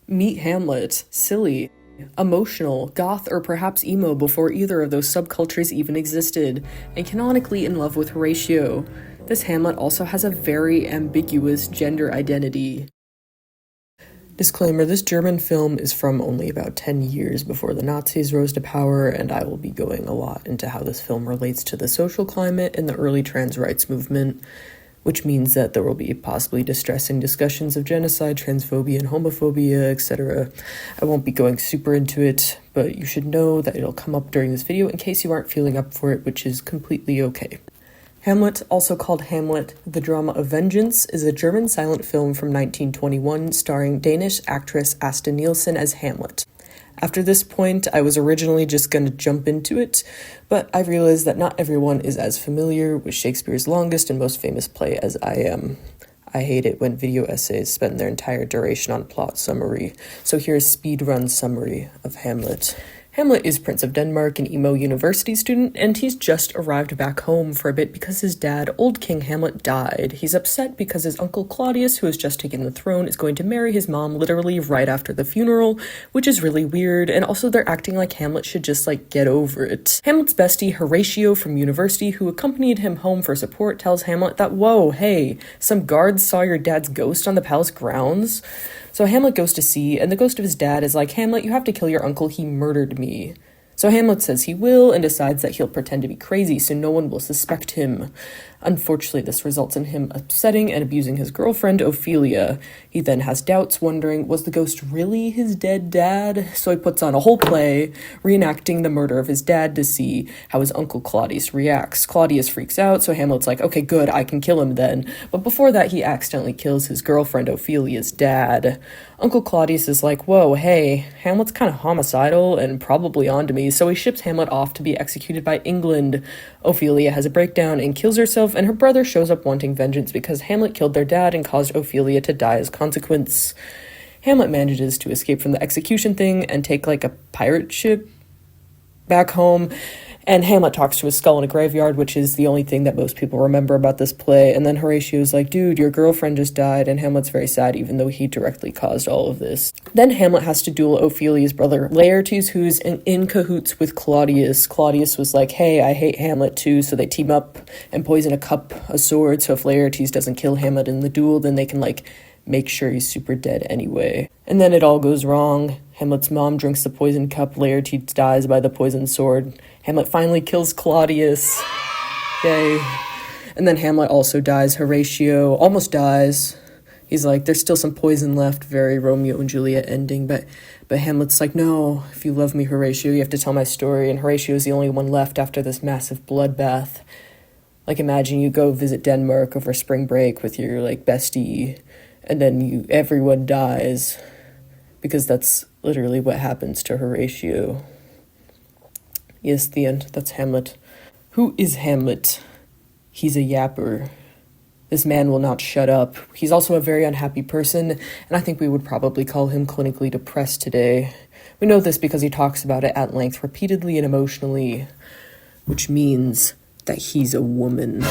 Meet Hamlet, silly, emotional, goth, or perhaps emo before either of those subcultures even existed, and canonically in love with Horatio. This Hamlet also has a very ambiguous gender identity. Disclaimer, this German film is from only about 10 years before the Nazis rose to power, and I will be going a lot into how this film relates to the social climate and the early trans rights movement, which means that there will be possibly distressing discussions of genocide, transphobia, and homophobia, etc. I won't be going super into it, but you should know that it'll come up during this video in case you aren't feeling up for it, which is completely okay. Hamlet, also called Hamlet, the Drama of Vengeance, is a German silent film from 1921 starring Danish actress Asta Nielsen as Hamlet. After this point, I was originally just going to jump into it, but I realized that not everyone is as familiar with Shakespeare's longest and most famous play as I am. I hate it when video essays spend their entire duration on plot summary, so here's a speedrun summary of Hamlet. Hamlet is Prince of Denmark, an emo university student, and he's just arrived back home for a bit because his dad, old King Hamlet, died. He's upset because his uncle Claudius, who has just taken the throne, is going to marry his mom literally right after the funeral, which is really weird, and also they're acting like Hamlet should just, get over it. Hamlet's bestie, Horatio from university, who accompanied him home for support, tells Hamlet that, whoa, hey, some guards saw your dad's ghost on the palace grounds. So Hamlet goes to see, and the ghost of his dad is like, Hamlet, you have to kill your uncle, he murdered me. So Hamlet says he will, and decides that he'll pretend to be crazy so no one will suspect him. Unfortunately, this results in him upsetting and abusing his girlfriend, Ophelia. He then has doubts, wondering, was the ghost really his dead dad? So he puts on a whole play, reenacting the murder of his dad to see how his uncle Claudius reacts. Claudius freaks out, so Hamlet's like, okay, good, I can kill him then. But before that, he accidentally kills his girlfriend, Ophelia's dad. Uncle Claudius is like, whoa, hey, Hamlet's kind of homicidal and probably onto me, so he ships Hamlet off to be executed by England. Ophelia has a breakdown and kills herself, and her brother shows up wanting vengeance because Hamlet killed their dad and caused Ophelia to die as consequence. Hamlet manages to escape from the execution thing and take a pirate ship back home, and Hamlet talks to his skull in a graveyard, which is the only thing that most people remember about this play. And then Horatio's like, dude, your girlfriend just died, and Hamlet's very sad even though he directly caused all of this. Then Hamlet has to duel Ophelia's brother Laertes, who's in cahoots with Claudius. Claudius was like, hey, I hate Hamlet too, so they team up and poison a sword, so if Laertes doesn't kill Hamlet in the duel, then they can make sure he's super dead anyway. And then it all goes wrong. Hamlet's mom drinks the poisoned cup, Laertes dies by the poisoned sword. Hamlet finally kills Claudius. Yay. And then Hamlet also dies. Horatio almost dies. He's like, there's still some poison left, very Romeo and Juliet ending, but Hamlet's like, no, if you love me, Horatio, you have to tell my story, and Horatio's the only one left after this massive bloodbath. Imagine you go visit Denmark over spring break with your, bestie, and then everyone dies, because that's literally what happens to Horatio. Yes, the end. That's Hamlet. Who is Hamlet? He's a yapper. This man will not shut up. He's also a very unhappy person, and I think we would probably call him clinically depressed today. We know this because he talks about it at length, repeatedly and emotionally, which means that he's a woman.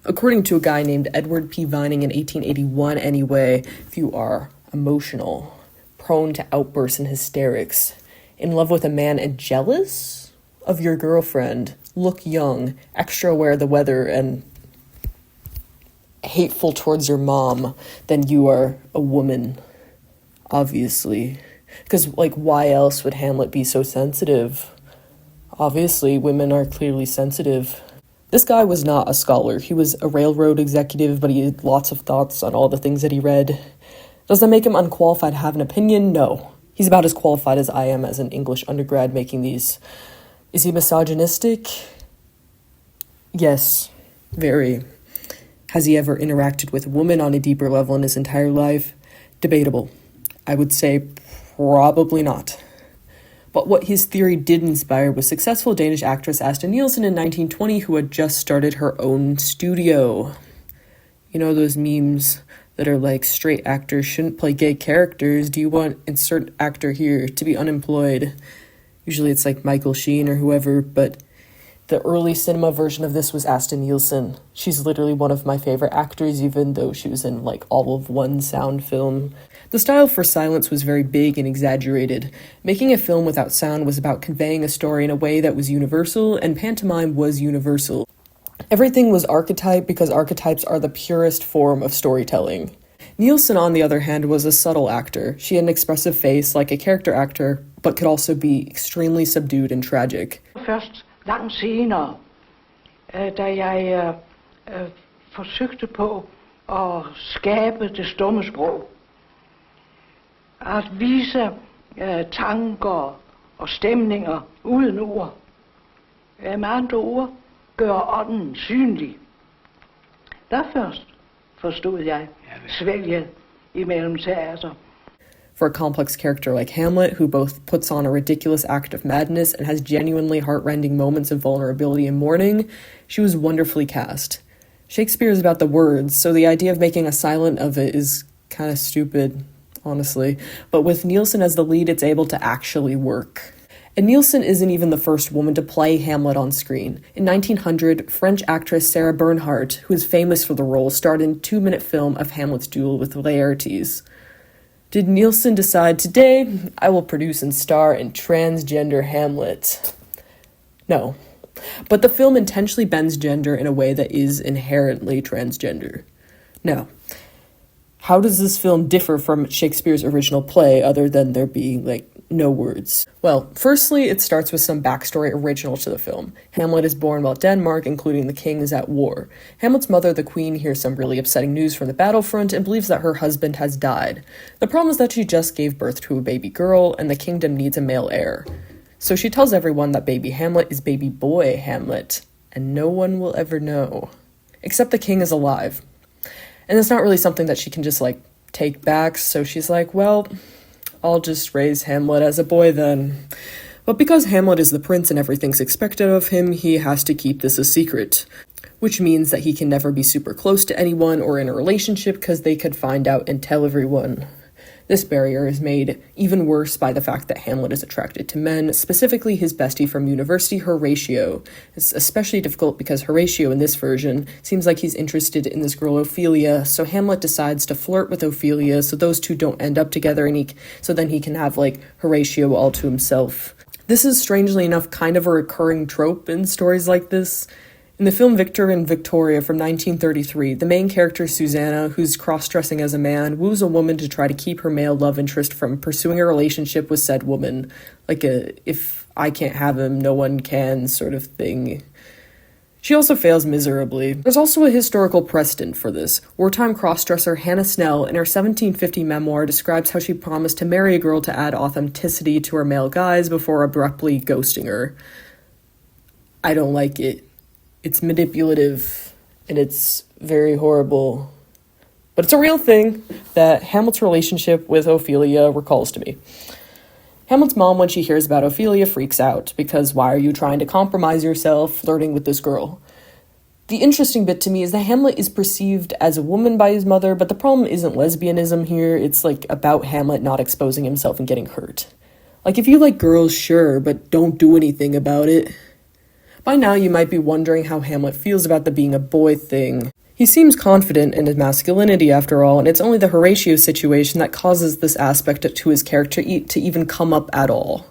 According to a guy named Edward P. Vining in 1881 anyway, if you are emotional, prone to outbursts and hysterics, in love with a man and jealous of your girlfriend, look young, extra aware of the weather, and hateful towards your mom, then you are a woman, obviously. Because, why else would Hamlet be so sensitive? Obviously, women are clearly sensitive. This guy was not a scholar. He was a railroad executive, but he had lots of thoughts on all the things that he read. Does that make him unqualified to have an opinion? No. He's about as qualified as I am as an English undergrad making these. Is he misogynistic? Yes, very. Has he ever interacted with a woman on a deeper level in his entire life? Debatable. I would say probably not. But what his theory did inspire was successful Danish actress Asta Nielsen in 1920, who had just started her own studio. You know those memes that are straight actors shouldn't play gay characters. Do you want insert actor here to be unemployed? Usually it's Michael Sheen or whoever, but the early cinema version of this was Asta Nielsen. She's literally one of my favorite actors, even though she was in all of one sound film. The style for silence was very big and exaggerated. Making a film without sound was about conveying a story in a way that was universal, and pantomime was universal. Everything was archetype because archetypes are the purest form of storytelling. Nielsen, on the other hand, was a subtle actor. She had an expressive face like a character actor, but could also be extremely subdued and tragic. Først langt senere, da jeg forsøgte på at skabe det stumme sprog, at vise tanker og stemninger uden ord. Med andre ord, gøre ånden synlig. Der først forstod jeg svælget imellem teater. For a complex character like Hamlet, who both puts on a ridiculous act of madness and has genuinely heart-rending moments of vulnerability and mourning, she was wonderfully cast. Shakespeare is about the words, so the idea of making a silent of it is kind of stupid, honestly. But with Nielsen as the lead, it's able to actually work. And Nielsen isn't even the first woman to play Hamlet on screen. In 1900, French actress Sarah Bernhardt, who is famous for the role, starred in a 2-minute film of Hamlet's duel with Laertes. Did Nielsen decide, today, I will produce and star in transgender Hamlet? No. But the film intentionally bends gender in a way that is inherently transgender. Now, how does this film differ from Shakespeare's original play other than there being, no words? Well, firstly, it starts with some backstory original to the film. Hamlet is born while Denmark, including the king, is at war. Hamlet's mother, the queen, hears some really upsetting news from the battlefront and believes that her husband has died. The problem is that she just gave birth to a baby girl, and the kingdom needs a male heir. So she tells everyone that baby Hamlet is baby boy Hamlet, and no one will ever know. Except the king is alive. And it's not really something that she can just, take back, so she's like, well, I'll just raise Hamlet as a boy then. But because Hamlet is the prince and everything's expected of him, he has to keep this a secret. Which means that he can never be super close to anyone or in a relationship because they could find out and tell everyone. This barrier is made even worse by the fact that Hamlet is attracted to men, specifically his bestie from university, Horatio. It's especially difficult because Horatio in this version seems like he's interested in this girl Ophelia, so Hamlet decides to flirt with Ophelia so those two don't end up together and so then he can have, Horatio all to himself. This is, strangely enough, kind of a recurring trope in stories like this. In the film Victor and Victoria from 1933, the main character, Susanna, who's cross-dressing as a man, woos a woman to try to keep her male love interest from pursuing a relationship with said woman. Like a, if I can't have him, no one can sort of thing. She also fails miserably. There's also a historical precedent for this. Wartime cross-dresser Hannah Snell, in her 1750 memoir, describes how she promised to marry a girl to add authenticity to her male guise before abruptly ghosting her. I don't like it. It's manipulative, and it's very horrible. But it's a real thing that Hamlet's relationship with Ophelia recalls to me. Hamlet's mom, when she hears about Ophelia, freaks out, because why are you trying to compromise yourself flirting with this girl? The interesting bit to me is that Hamlet is perceived as a woman by his mother, but the problem isn't lesbianism here, it's about Hamlet not exposing himself and getting hurt. If you like girls, sure, but don't do anything about it. By now, you might be wondering how Hamlet feels about the being a boy thing. He seems confident in his masculinity, after all, and it's only the Horatio situation that causes this aspect to his character to even come up at all.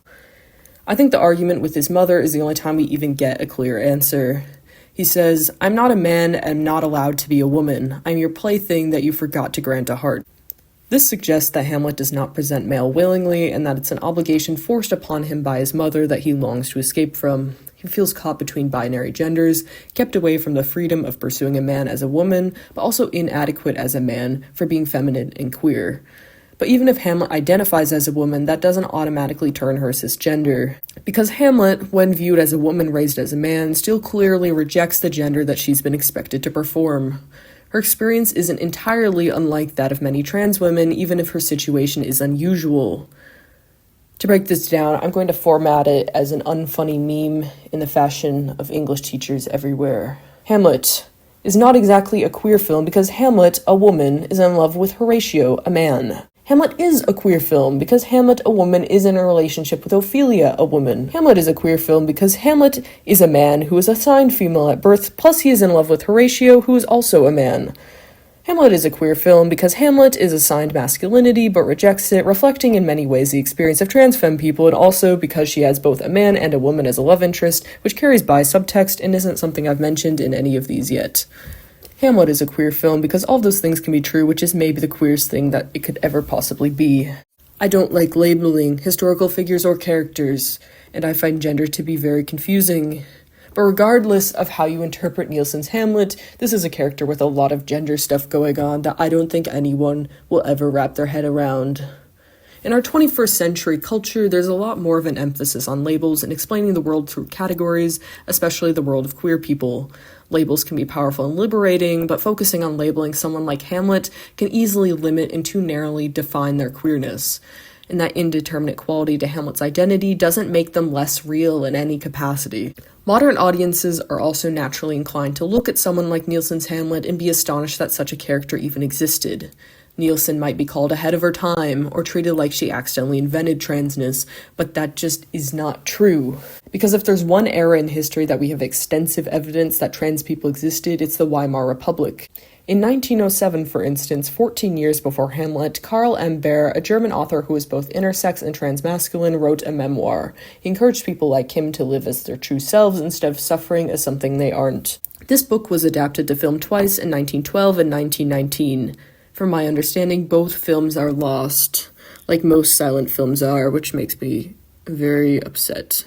I think the argument with his mother is the only time we even get a clear answer. He says, "I'm not a man and am not allowed to be a woman. I'm your plaything that you forgot to grant a heart." This suggests that Hamlet does not present male willingly, and that it's an obligation forced upon him by his mother that he longs to escape from. He feels caught between binary genders, kept away from the freedom of pursuing a man as a woman, but also inadequate as a man for being feminine and queer. But even if Hamlet identifies as a woman, that doesn't automatically turn her cisgender. Because Hamlet, when viewed as a woman raised as a man, still clearly rejects the gender that she's been expected to perform. Her experience isn't entirely unlike that of many trans women, even if her situation is unusual. To break this down, I'm going to format it as an unfunny meme in the fashion of English teachers everywhere. Hamlet is not exactly a queer film because Hamlet, a woman, is in love with Horatio, a man. Hamlet is a queer film because Hamlet, a woman, is in a relationship with Ophelia, a woman. Hamlet is a queer film because Hamlet is a man who is assigned female at birth, plus he is in love with Horatio, who is also a man. Hamlet is a queer film because Hamlet is assigned masculinity but rejects it, reflecting in many ways the experience of trans femme people, and also because she has both a man and a woman as a love interest, which carries bi subtext and isn't something I've mentioned in any of these yet. Hamlet is a queer film because all those things can be true, which is maybe the queerest thing that it could ever possibly be. I don't like labeling historical figures or characters, and I find gender to be very confusing. But regardless of how you interpret Nielsen's Hamlet, this is a character with a lot of gender stuff going on that I don't think anyone will ever wrap their head around. In our 21st century culture, there's a lot more of an emphasis on labels and explaining the world through categories, especially the world of queer people. Labels can be powerful and liberating, but focusing on labeling someone like Hamlet can easily limit and too narrowly define their queerness. And that indeterminate quality to Hamlet's identity doesn't make them less real in any capacity. Modern audiences are also naturally inclined to look at someone like Nielsen's Hamlet and be astonished that such a character even existed. Nielsen might be called ahead of her time, or treated like she accidentally invented transness, but that just is not true. Because if there's one era in history that we have extensive evidence that trans people existed, it's the Weimar Republic. In 1907, for instance, 14 years before Hamlet, Karl M. Baer, a German author who was both intersex and transmasculine, wrote a memoir. He encouraged people like him to live as their true selves instead of suffering as something they aren't. This book was adapted to film twice in 1912 and 1919. From my understanding, both films are lost, like most silent films are, which makes me very upset.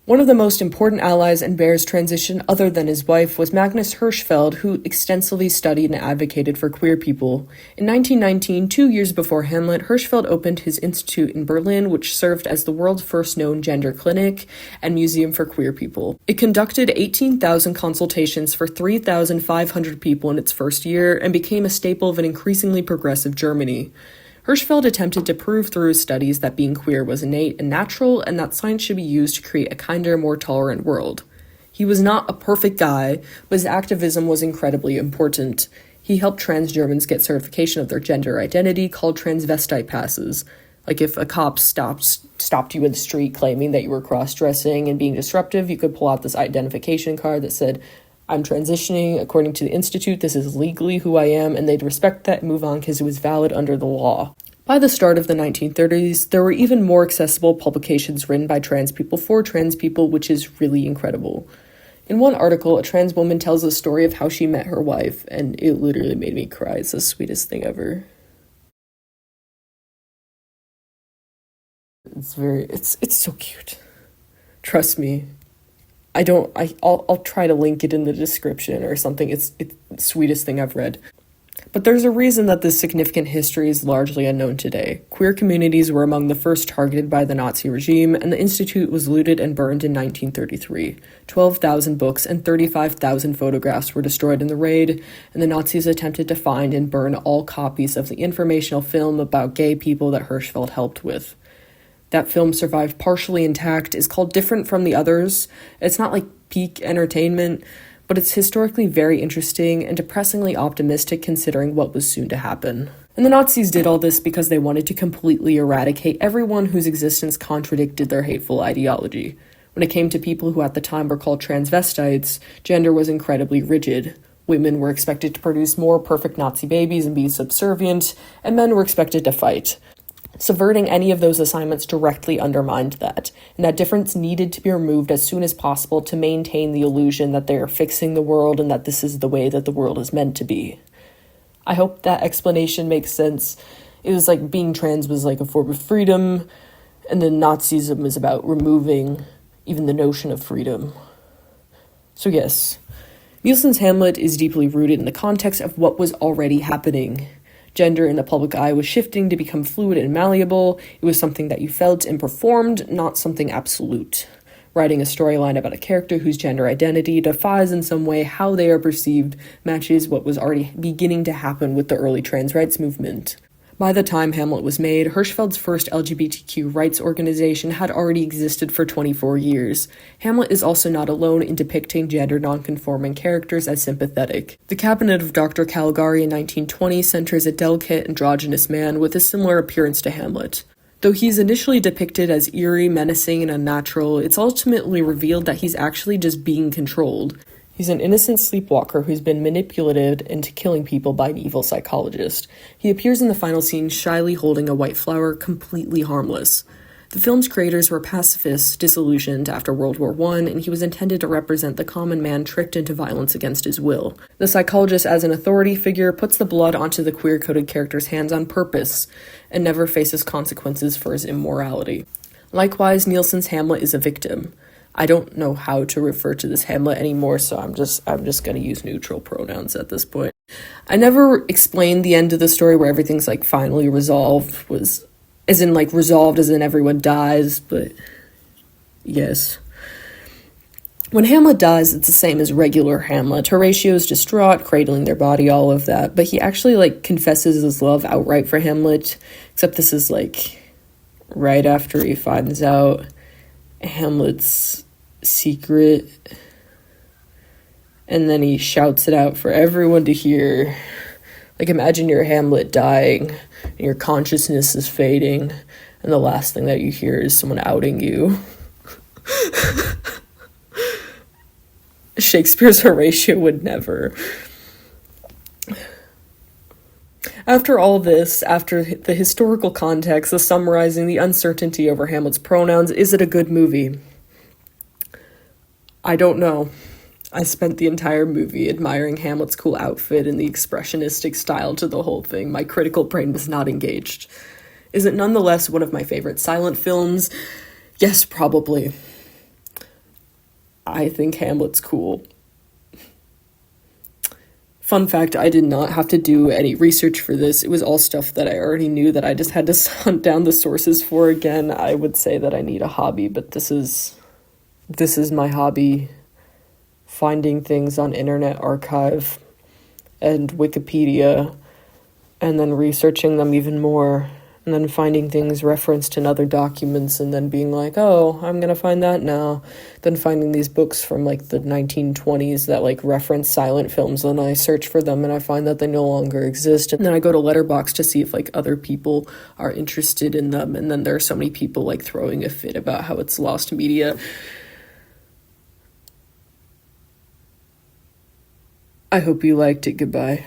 One of the most important allies in Baer's transition, other than his wife, was Magnus Hirschfeld, who extensively studied and advocated for queer people. In 1919, 2 years before Hamlet, Hirschfeld opened his institute in Berlin, which served as the world's first known gender clinic and museum for queer people. It conducted 18,000 consultations for 3,500 people in its first year and became a staple of an increasingly progressive Germany. Hirschfeld attempted to prove through his studies that being queer was innate and natural, and that science should be used to create a kinder, more tolerant world. He was not a perfect guy, but his activism was incredibly important. He helped trans Germans get certification of their gender identity, called transvestite passes. Like if a cop stopped you in the street claiming that you were cross-dressing and being disruptive, you could pull out this identification card that said, "I'm transitioning, according to the Institute, this is legally who I am," and they'd respect that and move on because it was valid under the law. By the start of the 1930s, there were even more accessible publications written by trans people for trans people, which is really incredible. In one article, a trans woman tells the story of how she met her wife, and it literally made me cry. It's the sweetest thing ever. It's so cute. Trust me. I'll try to link it in the description or something. It's the sweetest thing I've read. But there's a reason that this significant history is largely unknown today. Queer communities were among the first targeted by the Nazi regime, and the Institute was looted and burned in 1933. 12,000 books and 35,000 photographs were destroyed in the raid, and the Nazis attempted to find and burn all copies of the informational film about gay people that Hirschfeld helped with. That film survived partially intact, is called different from the others. It's not like peak entertainment, but it's historically very interesting and depressingly optimistic considering what was soon to happen. And the Nazis did all this because they wanted to completely eradicate everyone whose existence contradicted their hateful ideology. When it came to people who at the time were called transvestites, gender was incredibly rigid. Women were expected to produce more perfect Nazi babies and be subservient, and men were expected to fight. Subverting any of those assignments directly undermined that, and that difference needed to be removed as soon as possible to maintain the illusion that they are fixing the world and that this is the way that the world is meant to be. I hope that explanation makes sense. It was like being trans was like a form of freedom, and then Nazism is about removing even the notion of freedom. So yes, Nielsen's Hamlet is deeply rooted in the context of what was already happening. Gender in the public eye was shifting to become fluid and malleable. It was something that you felt and performed, not something absolute. Writing a storyline about a character whose gender identity defies in some way how they are perceived matches what was already beginning to happen with the early trans rights movement. By the time Hamlet was made, Hirschfeld's first LGBTQ rights organization had already existed for 24 years. Hamlet is also not alone in depicting gender nonconforming characters as sympathetic. The Cabinet of Dr. Caligari in 1920 centers a delicate, androgynous man with a similar appearance to Hamlet. Though he's initially depicted as eerie, menacing, and unnatural, it's ultimately revealed that he's actually just being controlled. He's an innocent sleepwalker who's been manipulated into killing people by an evil psychologist. He appears in the final scene shyly holding a white flower, completely harmless. The film's creators were pacifists disillusioned after World War I, and he was intended to represent the common man tricked into violence against his will. The psychologist, as an authority figure, puts the blood onto the queer-coded character's hands on purpose, and never faces consequences for his immorality. Likewise, Nielsen's Hamlet is a victim. I don't know how to refer to this Hamlet anymore, so I'm just going to use neutral pronouns at this point. I never explained the end of the story where everything's like finally resolved, resolved as in everyone dies, but yes. When Hamlet dies, it's the same as regular Hamlet. Horatio is distraught, cradling their body, all of that, but he actually confesses his love outright for Hamlet, except this is right after he finds out Hamlet's secret, and then he shouts it out for everyone to hear. Imagine your Hamlet dying, and your consciousness is fading, and the last thing that you hear is someone outing you. Shakespeare's Horatio would never. After all this, after the historical context, the summarizing, the uncertainty over Hamlet's pronouns, is it a good movie? I don't know. I spent the entire movie admiring Hamlet's cool outfit and the expressionistic style to the whole thing. My critical brain was not engaged. Is it nonetheless one of my favorite silent films? Yes, probably. I think Hamlet's cool. Fun fact, I did not have to do any research for this. It was all stuff that I already knew that I just had to hunt down the sources for. Again, I would say that I need a hobby, but this is my hobby. Finding things on Internet Archive and Wikipedia, and then researching them even more, and then finding things referenced in other documents, and then being like, oh, I'm gonna find that now. Then finding these books from the 1920s that reference silent films, and I search for them and I find that they no longer exist. And then I go to Letterboxd to see if other people are interested in them, and then there are so many people throwing a fit about how it's lost media. I hope you liked it. Goodbye.